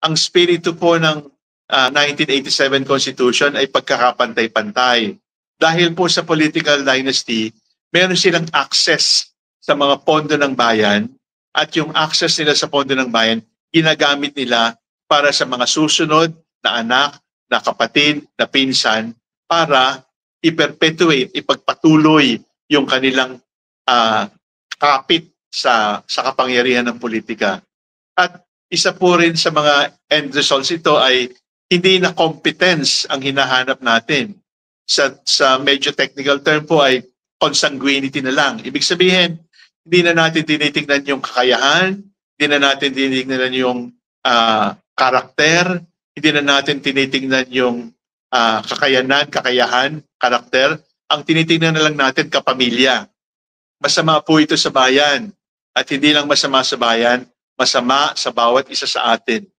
ang spirito po ng 1987 Constitution ay pagkakapantay-pantay. Dahil po sa political dynasty, meron silang access sa mga pondo ng bayan at yung access nila sa pondo ng bayan, ginagamit nila para sa mga susunod na anak, na kapatid, na pinsan, para i-perpetuate, ipagpatuloy yung kanilang kapit sa kapangyarihan ng politika. At isa po rin sa mga end results ito ay hindi na competence ang hinahanap natin. Sa medyo technical term po ay consanguinity na lang. Ibig sabihin, hindi na natin tinitingnan yung kakayahan, hindi na natin tinitingnan yung karakter, hindi na natin tinitingnan yung kakayahan, karakter. Ang tinitingnan na lang natin kapamilya. Masama po ito sa bayan. At hindi lang masama sa bayan, masama sa bawat isa sa atin.